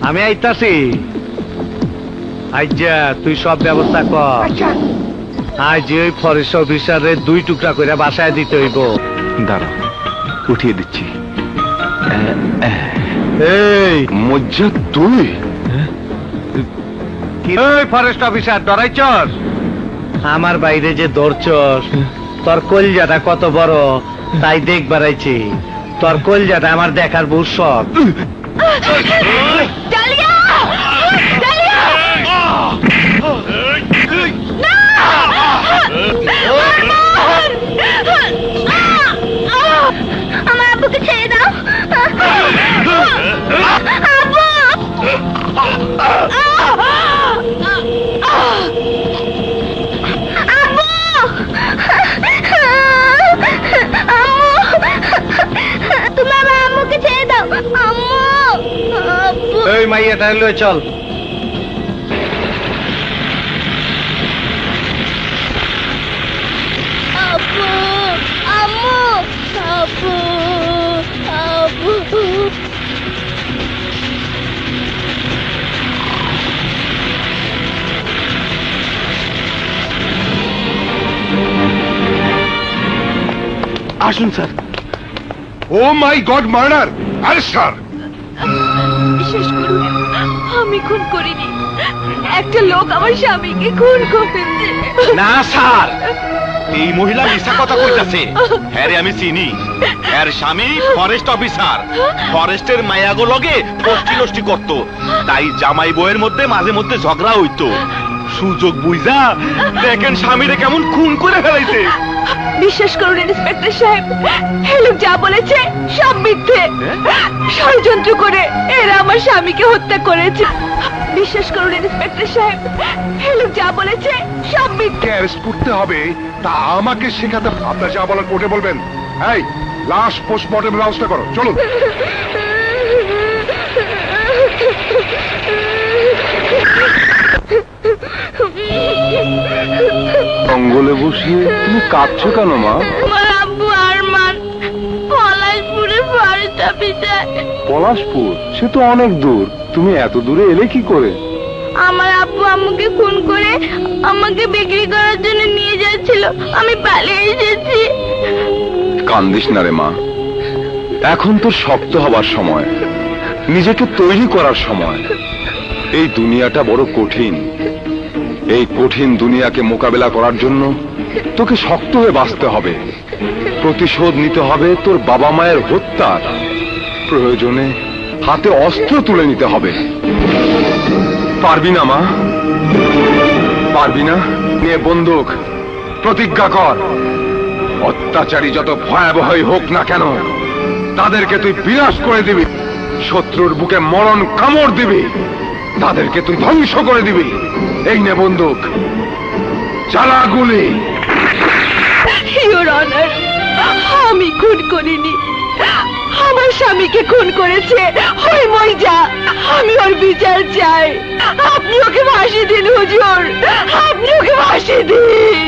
আমি আইতাছি। আইজা তুই সব ব্যবস্থা কর। আজ ওই ফরেস্ট অফিসারের 2 টুকরা করে বাসায় দিতে হইব। দাঁড়া, উঠিয়ে দিচ্ছি। এই মজ্জা তুই? এই ফরেস্ট অফিসার, ডরাইছস? আমার বাইরে যে ধরছস, তোর কলজাটা কত বড় তাই দেখবার আইছি। তোর কলজাটা আমার দেখার বহুত শখ। আমার আব্বুকে ছেড়ে দাও। তোমার আম্মুকে ছেড়ে দাও। আম্মু, এই মাইয়াটা লয়ে চল। আব্বু, আম্মু, আব্বু, আব্বু। আসুন স্যার। ও মাই গড, মার্ডার! অ্যারেস্ট হার! বিশ্বাস করুন, আমি খুন করিনি। একটা লোক আমার স্বামীকে খুন করেছে। না স্যার, এই মহিলা মিথ্যা কথা কইতাছে। হ্যাঁ রে, আমি চিনি। এর স্বামী ফরেস্ট অফিসার, ফরেস্টের মায়াগো লগে ফষ্টি নষ্টি করতো, তাই জামাই বউয়ের মধ্যে মাঝে মধ্যে ঝগড়া হইতো। সুযোগ বুঝা দেখেন স্বামীরে কেমন খুন করে ফেলাইছে। বিশ্বাস করুন ইন্সপেক্টর সাহেব, এই লোক যা বলেছে সব মিথ্যে। ষড়যন্ত্র করে এরা আমার স্বামীকে হত্যা করেছে। বিশ্বাস করুন ইন্সপেক্টর সাহেব, এই লোক যা বলেছে সব মিথ্যে। অ্যারেস্ট করতে হবে তা আমাকে শেখাতে। আপনার যা বলার কোর্টে বলবেন। এই লাশ পোস্টমর্টমের ব্যবস্থা করো, চলুন। জঙ্গলে বসিয়ে তুমি কাঁদছো কেন মা? আমার আব্বু আরমান পলাশপুরে ফরেস্ট অফিসার। পলাশপুর? সে তো অনেক দূর। তুমি এত দূরে এলে কি করে? আমার আব্বু আম্মুকে খুন করে আমাকে বিক্রি করার জন্য নিয়ে যাচ্ছিল, আমি পালিয়ে এসেছি। কান্দিস না রে মা, এখন তোর শক্ত হবার সময়, নিজেকে তৈরি করার সময়। এই দুনিয়াটা বড় কঠিন। এই কঠিন দুনিয়াকে মোকাবেলা করার জন্য তোকে শক্ত হয়ে বাঁচতে হবে। প্রতিশোধ নিতে হবে তোর বাবা মায়ের হত্যার। প্রয়োজনে হাতে অস্ত্র তুলে নিতে হবে। পারবি না মা? পারবি না? নিয়ে বন্দুক, প্রতিজ্ঞা কর। অত্যাচারী যত ভয়াবহই হোক না কেন, তাদেরকে তুই বিনাশ করে দিবি। শত্রুর বুকে মরণ কামড় দিবি, তাদেরকে তুই ধ্বংস করে দিবি। এই নে বন্দুক, চালা গুলি। ইওর অনার, আমি খুন করিনি। আমার স্বামীকে খুন করেছে ওই মহিলা। আমি ওর বিচার চাই। আপনি ওকে ফাঁসি দিন হুজুর, আপনি ওকে ফাঁসি দিন।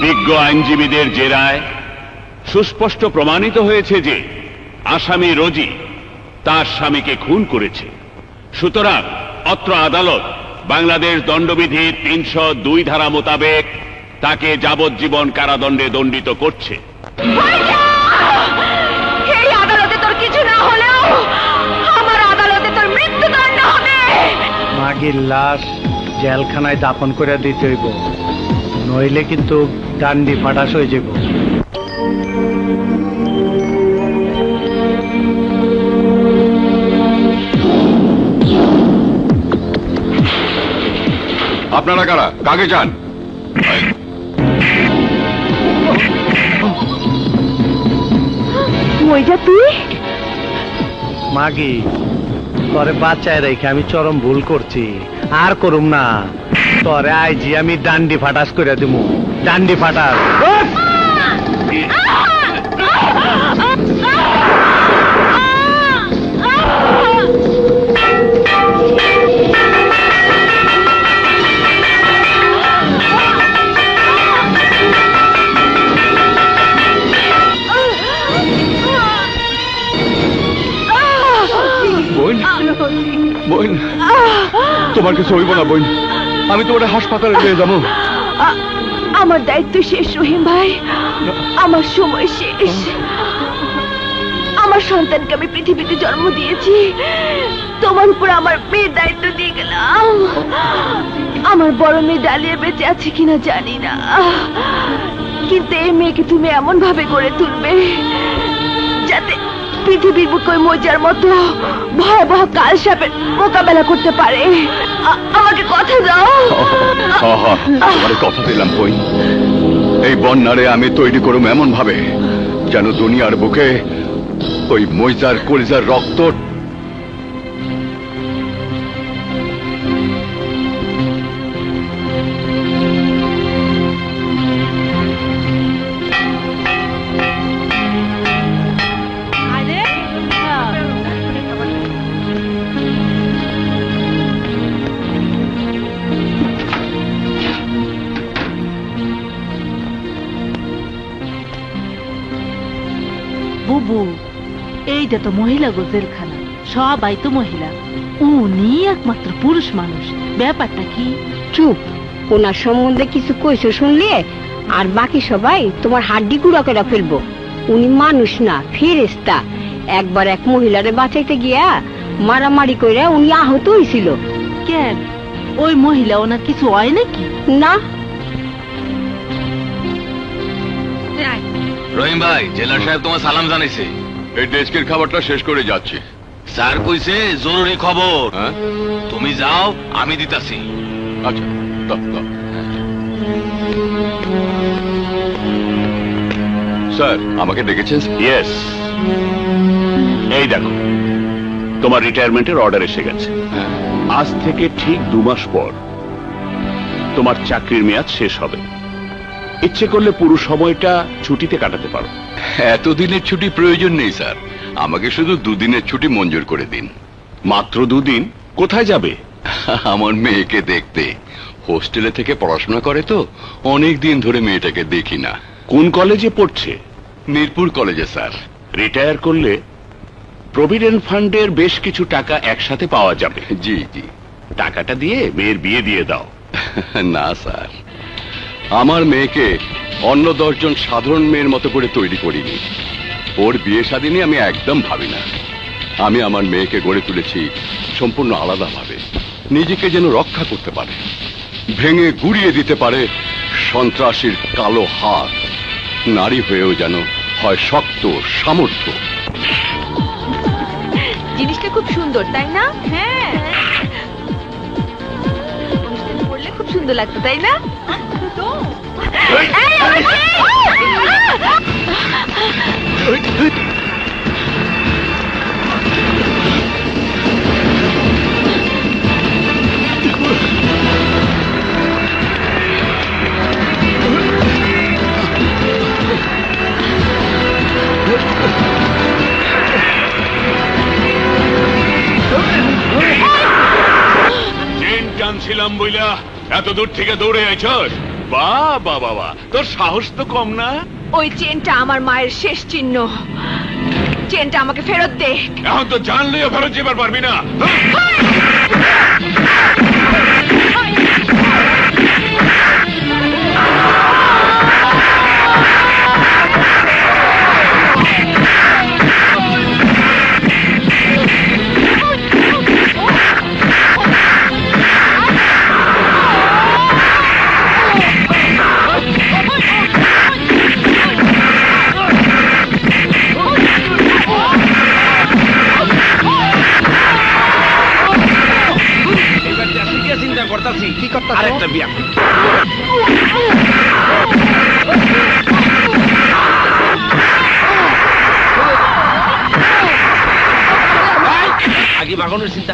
বিজ্ঞ আইনজীবীদের জেরায় সুস্পষ্ট প্রমাণিত হয়েছে যে আসামি রোজি তার স্বামীকে খুন করেছে। সুতরাং অত্র আদালত বাংলাদেশ দণ্ডবিধির 302 ধারা মোতাবেক তাকে যাবজ্জীবন কারাদণ্ডে দণ্ডিত করছে। এই আদালতে তোর কিছু না হলেও আমার আদালতে তোর মৃত্যুদণ্ড হবে। মাগির লাশ জেলখানায় দাফন করে দিতে হইব, নইলে কিন্তু ডান্ডি ফাটাস হয়ে যাব। আপনারা কারা? কাকে চান? মইজা তুই? মাগি, তোরে বাঁচায় রেখে আমি চরম ভুল করছি, আর করুম না। তোরে আইজি আমি ডান্ডি ফাটাস করে দিমু, ডান্ডি ফাটাস। তোমার কিছু হইব না বোন, আমি তোমার হাসপাতালে নিয়ে যাবো। আমার দায়িত্ব শেষ রহিম ভাই, আমার সময় শেষ। আমার সন্তানকে আমি পৃথিবীতে জন্ম দিয়েছি, তোমার উপর আমার মেয়ের দায়িত্ব দিয়ে গেলাম। আমার বড় মেয়ে ডালিয়া বেঁচে আছে কিনা জানি না, কিন্তু এই মেয়েকে তুমি এমন ভাবে গড়ে তুলবে যাতে পৃথিবীর বুকে মজার মতো ভয়াবহ কাল সাপের মোকাবেলা করতে পারে। আমাকে কথা দাও। তোমার কথা দিলাম বোন, এই বন্যারে আমি তৈরি করব এমন ভাবে যেন দুনিয়ার বুকে ওই মইজার কলিজার রক্ত বুবু, এইটা তো মহিলা গো জেলখানা, সবাই তো মহিলা, উনি একমাত্র পুরুষ মানুষ, ব্যাপারটা কি? চুপ, ওনার সম্বন্ধে কিছু কইছো শুনলে আর বাকি সবাই তোমার হাড্ডি গুঁড়া করে ফেলবো। উনি মানুষ না, ফেরেশতা। একবার এক মহিলারে বাঁচাইতে গিয়া মারামারি কইরা উনি আহত হইছিল। কেন, ওই মহিলা ওনার কিছু হয় নাকি? না। রহিম ভাই, জেলার সাহেব তোমার সালাম জানাইছে। এই ডেস্কের খাবারটা শেষ করে যাচ্ছি। স্যার কইছে জরুরি খবর। হ্যাঁ, তুমি যাও, আমি দিতাছি। আচ্ছা দাও, দাও। স্যার আমাকে ডেকেছেন? ইয়েস, এই দেখো তোমার রিটায়ারমেন্টের অর্ডার এসে গেছে। আজ থেকে ঠিক 2 মাস পর তোমার চাকরির মেয়াদ শেষ হবে। ইচ্ছে করলে পুরো সময়টা ছুটিতে কাটাতে পারো। এতদিনের ছুটি প্রয়োজন নেই স্যার, আমাকে শুধু 2 দিনের ছুটি মঞ্জুর করে দিন। মাত্র 2 দিন? কোথায় যাবে? আমার মেয়েকে দেখতে। হোস্টেলে থেকে পড়াশোনা করে তো, অনেক দিন ধরে মেয়েটাকে দেখি না। কোন কলেজে পড়ছে? মিরপুর কলেজে স্যার। রিটায়ার করলে প্রভিডেন্ট ফান্ডের বেশ কিছু টাকা একসাথে পাওয়া যাবে। জি জি। টাকাটা দিয়ে মেয়ের বিয়ে দিয়ে দাও। না স্যার, আমার মেয়েকে অন্য 10 জন সাধারণ মেয়ের মতো করে তৈরি করিনি। ওর বিয়ে শাদী নিয়ে আমি একদম ভাবি না। আমি আমার মেয়েকে গড়ে তুলেছি সম্পূর্ণ আলাদাভাবে, নিজেকে যেন রক্ষা করতে পারে, ভেঙে গুড়িয়ে দিতে পারে সন্ত্রাসীর কালো হাত। নারী হয়েও যেন হয় শক্ত, সামর্থ্য। জিনিসটা খুব সুন্দর, তাই না? হ্যাঁ, পড়লে খুব সুন্দর লাগতো, তাই না? চেন টানছিলাম বইলা এত দূর থেকে দৌড়ে আইছস? বাহ বাহ বাবা, তোর সাহস তো কম না। ওই চেনটা আমার মায়ের শেষ চিহ্ন। চেনটা আমাকে ফেরত দে। এখন তো জানলেও ফেরত যেবার পারবি না। আরেকটা বিয়া আগে বাগানোর চিন্তা।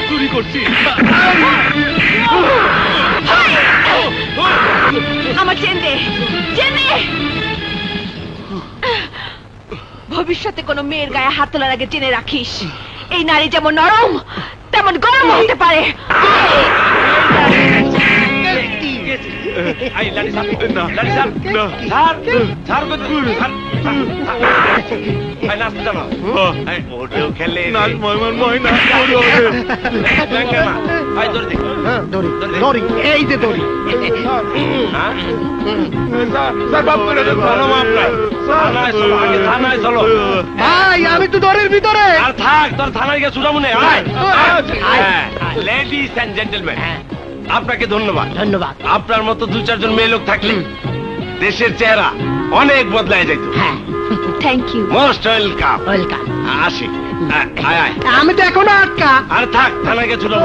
চুরি করছি। আমার চেন দে, চেন দে। ভবিষ্যতে কোনো মেয়ের গায়ে হাত তোলার আগে জেনে রাখিস, এই নারী যেমন নরম তেমন গরম হতে পারে। এই যে দড়ি ভাই, আমি তো দড়ির ভিতরে। আর থাক, তোর থানায় গিয়ে সুজা মনে লেডিস এন্ড জেন্টলম্যান, আপনাকে ধন্যবাদ। ধন্যবাদ। আপনার মতো দু চারজন মেয়ে লোক থাকলে দেশের চেহারা অনেক বদলায় যাইত। Thank you. Most welcome. Welcome. আসি। আয় আয়। আমি তো এখনো আটকা। আর থাক, থানায় গিয়ে সুজা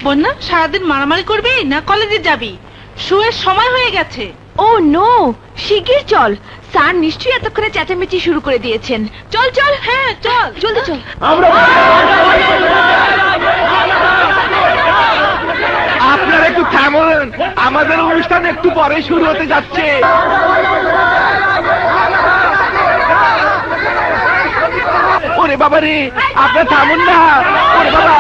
বন্যা, সারাদিন মারামারি করবি না কলেজে যাবি? শুয়ের সময় হয়ে গেছে। ও নো, শিগগির চল, স্যার নিশ্চয়ই এতক্ষণে চেঁচামেচি শুরু করে দিয়েছেন। চল চল। হ্যাঁ চল, জলদি চল। আপনারা একটু থামুন, আমাদের অনুষ্ঠান একটু পরে শুরু হতে যাচ্ছে। ওরে বাবা রে, আপনারা থামুন না। ওরে বাবা,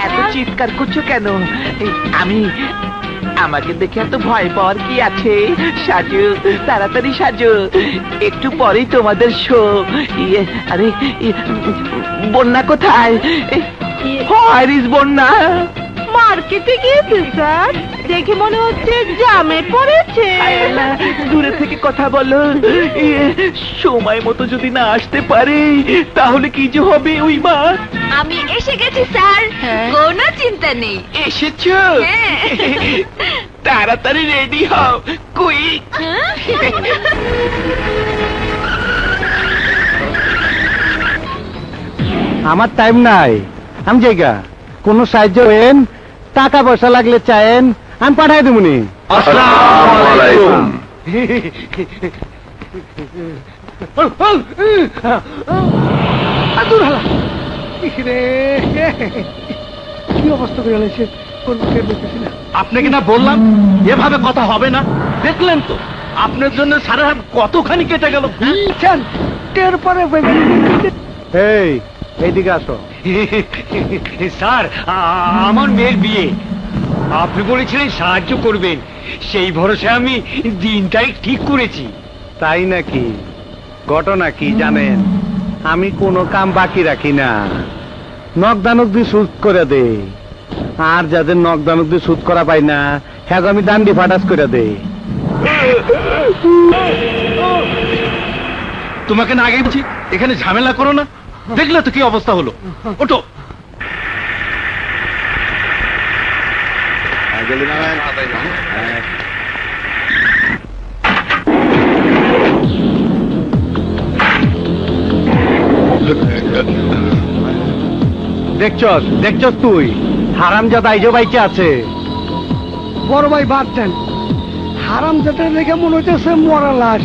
এত চিৎকার করছো কেন? আমাকে দেখে এত ভয় পাওয়ার কি আছে? সাজু, তাড়াতাড়ি সাজু, একটু পরেই তোমাদের শো। আরে বন্যা কোথায়? হোয়ার ইজ বন্যা? মার্কেটে গিয়েছে স্যার, দেখে মনে হচ্ছে জামে পড়েছে। দূরে থেকে কথা বলো। সময় মতো যদি না আসতে পারে তাহলে কি যে হবে? ওই মা, আমি এসে গেছি স্যার, কোনো চিন্তা নেই। এসেছো? তাড়াতাড়ি রেডি হও, কুইক। আমার টাইম নাই, আমি জায়গা কোন সাহায্য হবেন, টাকা পয়সা লাগলে চায়েন, আমি পাঠাই দেবনি। আসসালামু আলাইকুম। কি অবস্থা করে আলাইছে, আপনাকে না বললাম এভাবে কথা হবে না? দেখলেন তো আপনার জন্য সারা রাত কতখানি কেটে গেল। এই এইদিকে আসো। স্যার, আমার মেয়ের বিয়ে, আপনি বলেছিলেন সাহায্য করবেন, সেই ভরসায় আমি দিন তারিখ ঠিক করেছি। তাই নাকি? ঘটনা কি জানেন? আমি কোনো কাম বাকি রাখি না, নকদানক দিয়ে সুদ করে দে, আর যাদের নকদানক দিয়ে সুদ করা পাই না হ্যাঁ আমি দান্ডি ফাটাস করে দে। তোমাকে না আগে বলছি এখানে ঝামেলা করো না, দেখলে তো কি অবস্থা হলো। ওঠো। দেখছস দেখছস তুই হারামজাদা আইজো বাইকে আছে। বড় ভাই বাদ দেন, হারামজাদা দেখে মনে হইতেছে মরা লাশ।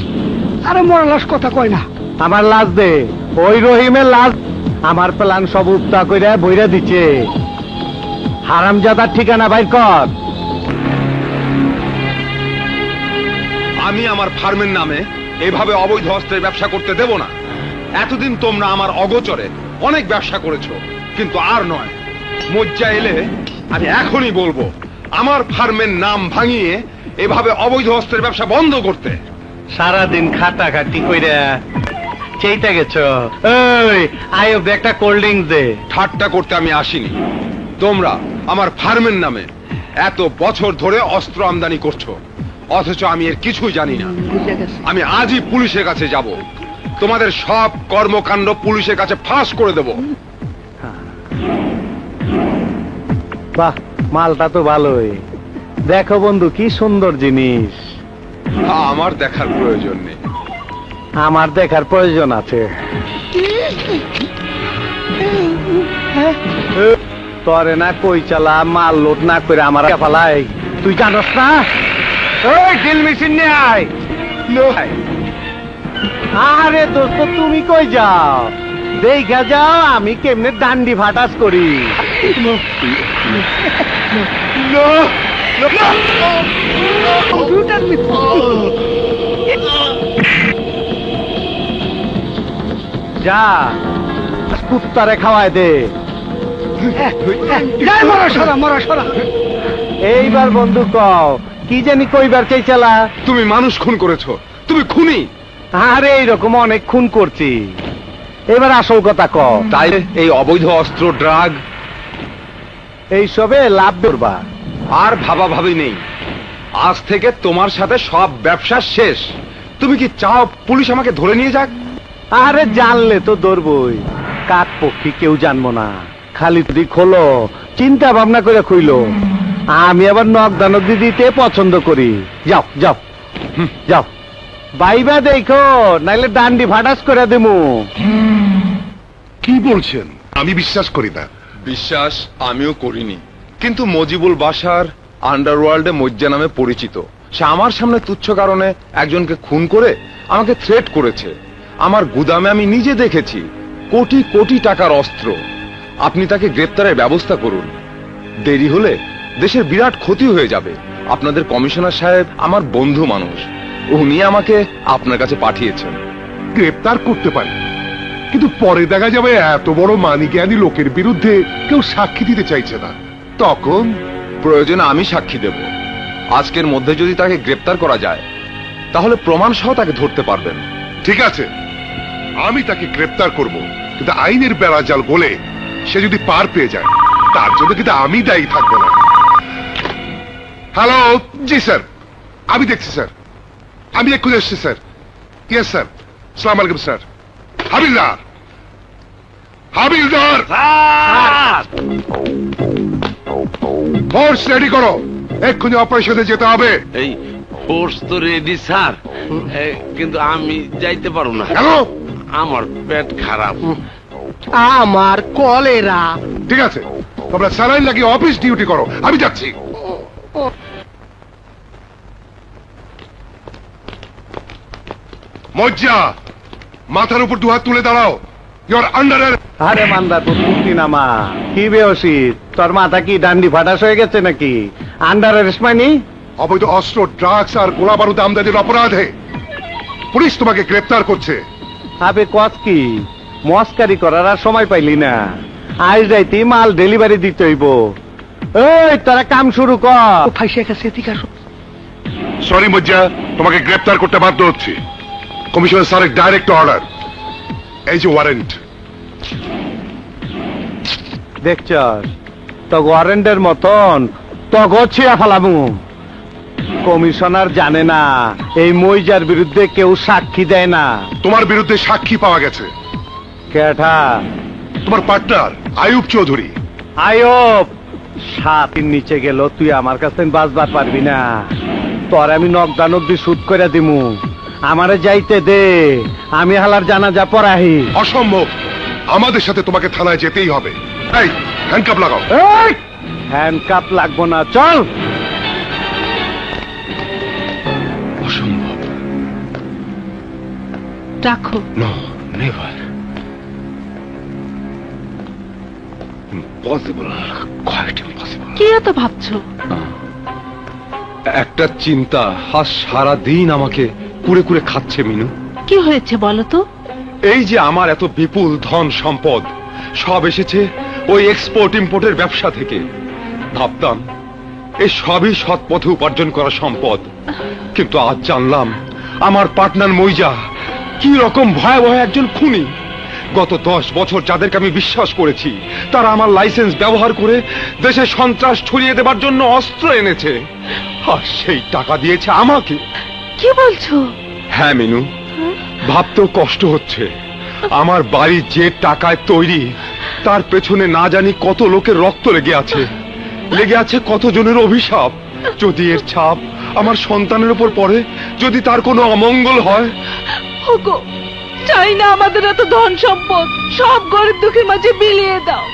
আরে মরা লাশ কথা কয় না, আমার লাশ দে, ওই রহিমের লাশ। আমার প্ল্যান সব উত্তা কইরা বইরা দিচ্ছে। হারামজাদার ঠিকানা বাইর কর। আমি আমার ফার্মের নামে এভাবে অবৈধ অস্ত্রের ব্যবসা করতে দেব না। এতদিন তোমরা আমার অগোচরে অনেক ব্যবসা করেছো, কিন্তু আর নয়। মজ্জা এলে আমি এখনই বলবো আমার ফার্মের নাম ভাঙিয়ে এভাবে অবৈধ অস্ত্রের ব্যবসা বন্ধ করতে। সারাদিন খাটাখাটি কইরা চেইটা গেছো। ওই আয়ব একটা কোল্ড ড্রিঙ্কস দে। ঠাট্টা করতে আমি আসিনি। তোমরা আমার ফার্মের নামে এত বছর ধরে অস্ত্র আমদানি করছো, অথচ আমি এর কিছুই জানি না। আমি আজই পুলিশের কাছে যাব, তোমাদের সব কর্মকাণ্ড পুলিশের কাছে ফাঁস করে দেব। বাহ, মালটা তো ভালোই। দেখো বন্ধু, কি সুন্দর জিনিস। আমার দেখার প্রয়োজন নেই। আমার দেখার প্রয়োজন আছে। তরে না কই চালা মাল লোড না করে আমার ফালাই, তুই জানস না? ওই ড্রিল মেশিন নিয়ে আয়। আরে দোস্ত, তুমি কই যাও? দেখা যাও আমি কেমনে ডান্ডি ফাটাস করি। যা কুত্তারে খাওয়ায় দে। এইবার বন্ধু কও কি জানি কইবার চাইছিলা? তুমি মানুষ খুন করেছো, তুমি খুনি। আরে এইরকম অনেক খুন করছি, এবার আসল কথা কও। তাই এই অবৈধ অস্ত্র, ড্রাগ এইসবে লাভ করবা? আর ভাবাভাবি নেই, আজ থেকে তোমার সাথে সব ব্যবসা শেষ। তুমি কি চাও পুলিশ আমাকে ধরে নিয়ে যাক? আরে জানলে তো ধরবই, কাক পক্ষী কেউ জানবো না। খালি যদি খোলো, চিন্তা ভাবনা করে খুইলো। আমি আবার নখ দানক দিতে পছন্দ করি। যাও যাও যাও, বাইবা দেখো, নাইলে ডান্ডি ফাটাস করে দেবো। কি বলছেন? আমি বিশ্বাস করি না। বিশ্বাস আমিও করিনি, কিন্তু মজিবুল বাশার আন্ডারওয়ার্ল্ডে মজ্জা নামে পরিচিত। সে আমার সামনে তুচ্ছ কারণে একজনকে খুন করে আমাকে থ্রেট করেছে। আমার গুদামে আমি নিজে দেখেছি কোটি কোটি টাকার অস্ত্র। আপনি তাকে গ্রেপ্তারের ব্যবস্থা করুন, দেরি হলে দেশের বিরাট ক্ষতি হয়ে যাবে। আপনাদের কমিশনার সাহেব আমার বন্ধু মানুষ, উনি আমাকে আপনার কাছে পাঠিয়েছেন। গ্রেপ্তার করতে পারি, কিন্তু পরে দেখা যাবে এত বড় মানিজ্ঞানী লোকের বিরুদ্ধে কেউ সাক্ষী দিতে চাইছে না, তখন প্রয়োজনে আমি সাক্ষী দেব। আজকের মধ্যে যদি তাকে গ্রেপ্তার করা যায়, তাহলে প্রমাণ সহ তাকে ধরতে পারবেন। ঠিক আছে, আমি তাকে গ্রেপ্তার করব, কিন্তু আইনের বেড়াজাল গলে সে যদি পার পেয়ে যায়, তার জন্য কিন্তু আমি দায়ী থাকবো না। হ্যালো, জি স্যার, আমি দেখছি স্যার, আমি এক্ষুনি এসছি স্যার। ইয়েস স্যার, সালাম আলাইকুম স্যার। হাবিলদার, হাবিলদার, ফোর্স রেডি করো, এক্ষুনি অপারেশনে যেতে হবে। এই ফোর্স তো রেডি স্যার, কিন্তু আমি যাইতে পারবো না। কেন? আমার পেট খারাপ। আমার কলেরা। ঠিক আছে, তোমরা স্যালাইন লাগিয়ে অফিস ডিউটি করো, আমি যাচ্ছি। মজ্জা, মাথার উপর দুহাত তুলে দাঁড়াও। Your under. আরে মান্দা তোর মুক্তি নামা, কি বেহসিত, তোর মাথা কি ডান্ডি ফাটাস হয়ে গেছে নাকি? আন্ডার অ্যারেস্ট মানি? অবৈধ অস্ত্র, ড্রাগস আর গোলা বারুদ আমদানির অপরাধে পুলিশ তোমাকে গ্রেপ্তার করছে। আবে কস কি, মস্কারি করার আর সময় পাইলি না। আজ রাইতে মাল ডেলিভারি দিতে হইব। এই তারা কাম শুরু কর। ফাইসে গেছে, ঠিক আছে। সরি মজ্জা, তোমাকে গ্রেপ্তার করতে বাধ্য হচ্ছে। কমিশনার স্যারের ডাইরেক্ট অর্ডার। এই যে ওয়ারেন্ট। দেখছ তো ওয়ারেন্টের মতন তগো ছিঁড়া ফেলামু। কমিশনার জানে না এই মইজার বিরুদ্ধে কেউ সাক্ষী দেয় না। তোমার বিরুদ্ধে সাক্ষী পাওয়া গেছে। কেঠা? তোমার পার্টনার আয়ুব চৌধুরী। আয়ুব 7 দিন নিচে গেল, তুই আমার কাছে বাঁচবার পারবি না। তোর আমি নকদানক দিয়ে শুট করে দিমু। আমারে যাইতে দে, আমি হালার জানাজা পড়াহি। অসম্ভব, আমাদের সাথে তোমাকে থানায় যেতেই হবে। এই হ্যান্ডকাপ লাগাও। হ্যান্ডকাপ লাগবো না, চল। অসম্ভব। রাখো। No, never. Impossible, quite impossible. কি এত ভাবছো? একটা চিন্তা আজ সারা দিন আমাকে কুড়ে কুড়ে খাচ্ছে মিনু। কি হয়েছে বলো তো? এই যে আমার এত বিপুল ধন সম্পদ, সব এসেছে ওই এক্সপোর্ট ইম্পোর্টের ব্যবসা থেকে। ভাবতাম এই সবই সৎ পথে উপার্জন করা সম্পদ, কিন্তু আজ জানলাম আমার পার্টনার মইজা কি রকম ভয়াবহ একজন খুনি। গত 10 বছর যাদেরকে আমি বিশ্বাস করেছি, তারা আমার লাইসেন্স ব্যবহার করে দেশে সন্ত্রাস ছড়িয়ে দেবার জন্য অস্ত্র এনেছে, আর সেই টাকা দিয়েছে আমাকে। কি বলছো? হ্যাঁ মিনু, ভাবতেও কষ্ট হচ্ছে। আমার বাড়ি যে টাকায় তৈরি, তার পেছনে না জানি কত লোকের রক্ত লেগে আছে, লেগে আছে কতজনের অভিশাপ। যদি এর ছাপ আমার সন্তানের উপর পড়ে, যদি তার কোনো অমঙ্গল হয়। ওগো, চাই না আমাদের এত ধন সম্পদ সব গরিব দুঃখের মাঝে বিলিয়ে দাও।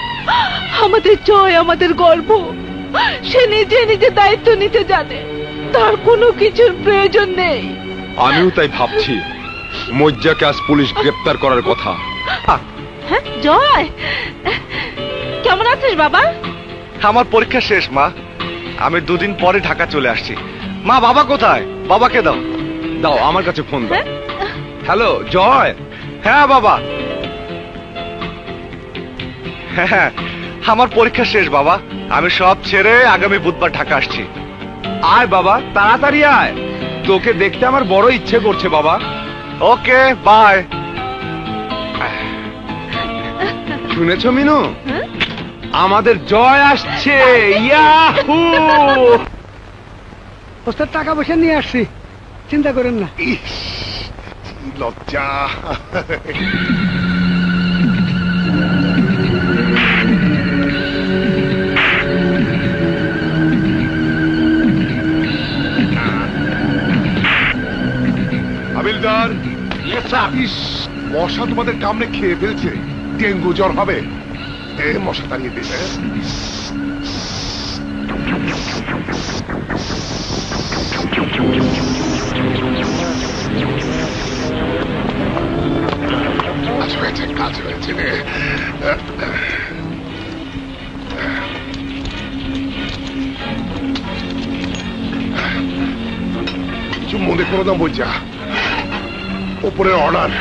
আমাদের জয়, আমাদের গর্ব, সে নিজে নিজে দায়িত্ব নিতে জানে, তার কোনো কিছুর প্রয়োজন নেই। আমিও তাই ভাবছি। মজ্জাকে আজ পুলিশ গ্রেপ্তার করার কথা। হ্যাঁ জয়, কেমন আছিস বাবা? আমার পরীক্ষা শেষ মা, আমি 2 দিন পরে ঢাকা চলে আসছি। মা বাবা কোথায়? বাবাকে দাও। দাও আমার কাছে ফোন দাও। হ্যালো জয়। হ্যাঁ বাবা, হ্যাঁ আমার পরীক্ষা শেষ বাবা, আমি সব ছেড়ে আগামী বুধবার ঢাকা আসছি। আয় বাবা, তাড়াতাড়ি আয়, তোকে দেখতে আমার বড় ইচ্ছে করছে বাবা। Okay bye. শুনেছ মিনু, আমাদের জয় আসছে। ইয়াহু! ওস্তাদ টাকা পয়সা নিয়ে আসছি, চিন্তা করেন না। ইস, কি লজ্জা। হাবিলদার, ইস, মশা তোমাদের কামড়ে খেয়ে ফেলছে, ডেঙ্গু জ্বর হবে। মশা তাড়িয়ে দিলে। কাজ হয়েছে রে। কিছু মনে করো না বলছা, উপরের অর্ডার।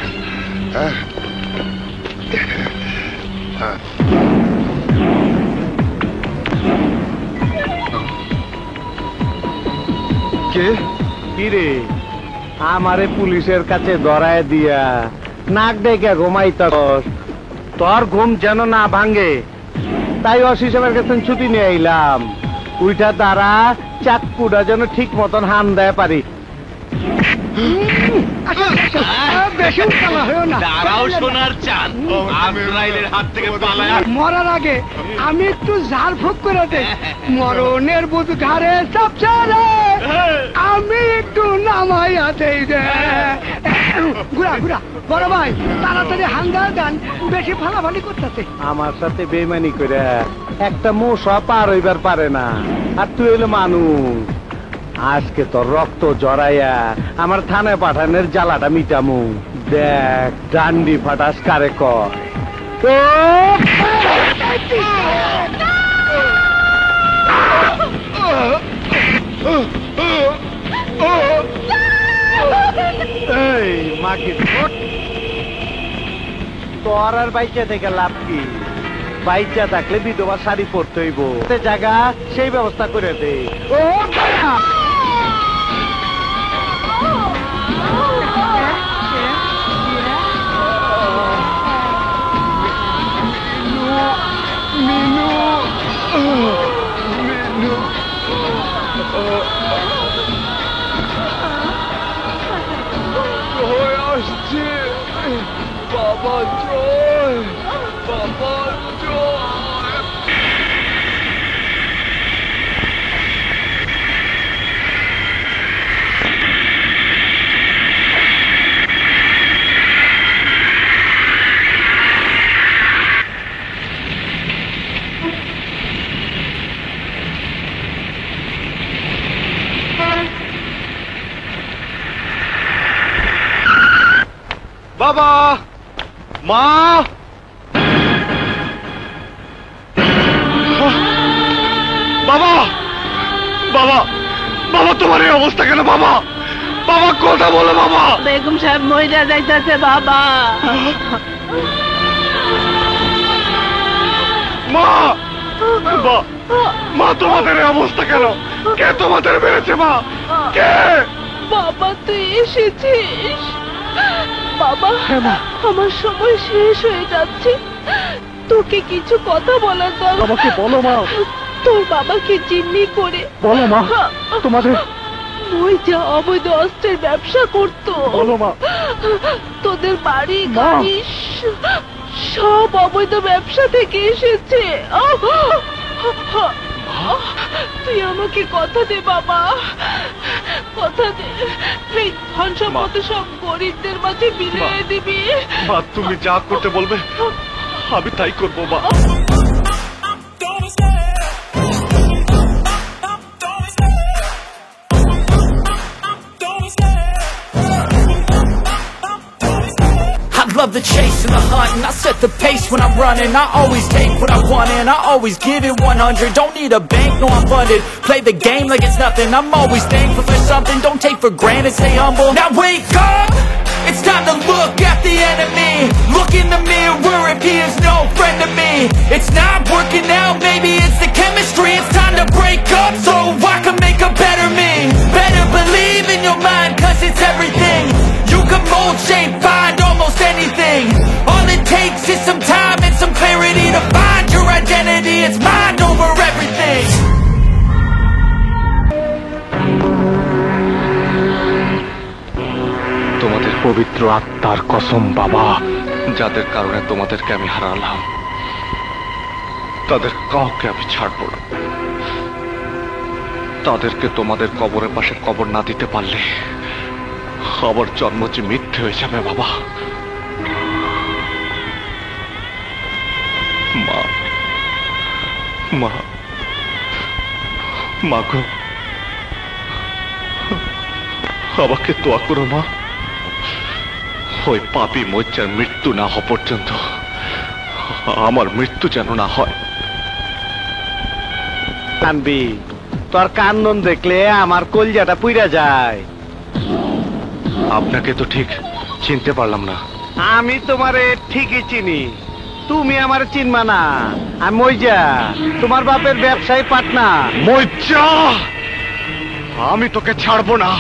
কে? কিরে, আমারে পুলিশের কাছে ধরায় দিয়া নাক ডেকে ঘুমাইতাস, তোর ঘুম যেন না ভাঙে তাই অসিসের কাছে ছুটি নিয়ে আইলাম। উইটা তারা চাকপুটা যেন ঠিক মতন হান দেয় পারি। দাঁড়াও সোনার চাঁদ, আজরাইলের হাত থেকে পালায়। মরার আগে আমি একটু ঝাড় ফুক করে দেই, মরণের বুধ ঘাড়ে চাপছে রে, আমি একটু নামাইয়া দেই রে। ঘুরা ঘুরা বড় ভাই, তাড়াতাড়ি হাঙ্গা দেন, বেশি ফালাফালি করতেছে। আমার সাথে বেমানি করে একটা মশা পার হইবার পারে না, আর তুই হইলে মানুষ। আজকে তোর রক্ত জড়াইয়া আমার থানায় পাঠানোর জ্বালাটা মিটামু। দেখ ডান্ডি ফাটাস কারে কর। এই মাকে তোর আর বাইচা থেকে লাভ কি? বাইচা থাকলে বিধবা শাড়ি পরতে হইব, জায়গা সেই ব্যবস্থা করে দে। বাবা জয়, বাবা জয়। বাবা, মা, বাবা, বাবা, বাবা তোমার এই অবস্থা কেন বাবা? বাবা কথা বলো বাবা। বেগম সাহেব মইরা যাইতাছে বাবা। মা, মা তোমাদের এই অবস্থা কেন? কে তোমাদের মেরেছে মা? কে? বাবা তুই এসেছিস? বাবা আমার সময় শেষ হয়ে যাচ্ছে, তোকে কিছু কথা বলার দরকার। আমাকে বলো মা। তোর বাবাকে জিম্মি করে বলো মা, তোমাদের ওই যা অবৈধ অস্ত্রের ব্যবসা করতো। বলো মা। তোদের বাড়ি গাড়ি সব অবৈধ ব্যবসা থেকে এসেছে। তুই আমাকে কথা দে বাবা, কথা দে। এই ধন সম্পদ সব গরিবদের মাঝে বিলিয়ে দিবি। মা তুমি যা করতে বলবে আমি তাই করবো মা। love the chase and the hunting. I set the pace when I'm running. I always take what I want and I always give it 100. Don't need a bank, no I'm funded. Play the game like it's nothing. I'm always thankful for something. Don't take for granted, stay humble. Now wake up! It's time to look at the enemy. Look in the mirror if he is no friend to me. It's not working out, maybe it's the chemistry. It's time to break up so I can make a better me. Better believe in your mind, cause it's everything. You can mold, shape, find almost anything. All it takes is some time and some clarity to find your identity. It's mind over everything. তোমাদের পবিত্র আত্মার কসম বাবা, যাদের কারণে তোমাদেরকে আমি হারালাম তাদের কাউকে আমি ছাড়বো না। তাদেরকে তোমাদের কবরের পাশে কবর না দিতে পারলে আমার জন্ম যে মিথ্যে হয়ে যাবে বাবা। মা মা মা গো, আমাকে দোয়া করো মা, ওই পাপী মজ্জার মৃত্যু না হওয়া পর্যন্ত আমার মৃত্যু যেন না হয়। কানবি, তোর কান্দন দেখলে আমার কলজাটা পুইরা যায়। আপনাকে তো ঠিক চিনতে পারলাম না। আমি তোমারে ঠিকই চিনি, তুমি আমার চিনবা না। আমি মইজা, তোমার বাপের ব্যবসায়ী পাটনা। মজ্জা, আমি তোকে ছাড়বো না।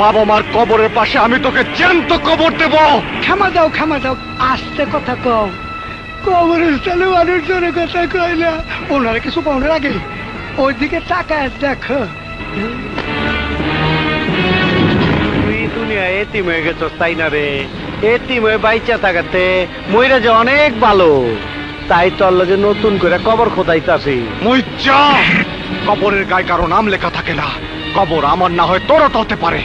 বাবা মার কবরের পাশে আমি তোকে জ্যান্ত কবর দেব। ক্ষমা দাও, ক্ষমা দাও, আস্তে কথা কও। কবরস্থানে মানুষ জোরে কথা কয় না। ওনারা কিছু পাওয়ার আগে ওইদিকে তাকায় দেখো। তুই দুনিয়ায় এতিম হয়ে গেছ তাই না রে? এতিম হয়ে বাইচা থাকাতে মইরা যে অনেক ভালো, তাই তোর লগে নতুন করে কবর খোদাইতাছি। মজ্জা, কবরের গায়ে কারো নাম লেখা থাকে না। কবর আমার না হয় তোরও তো হতে পারে।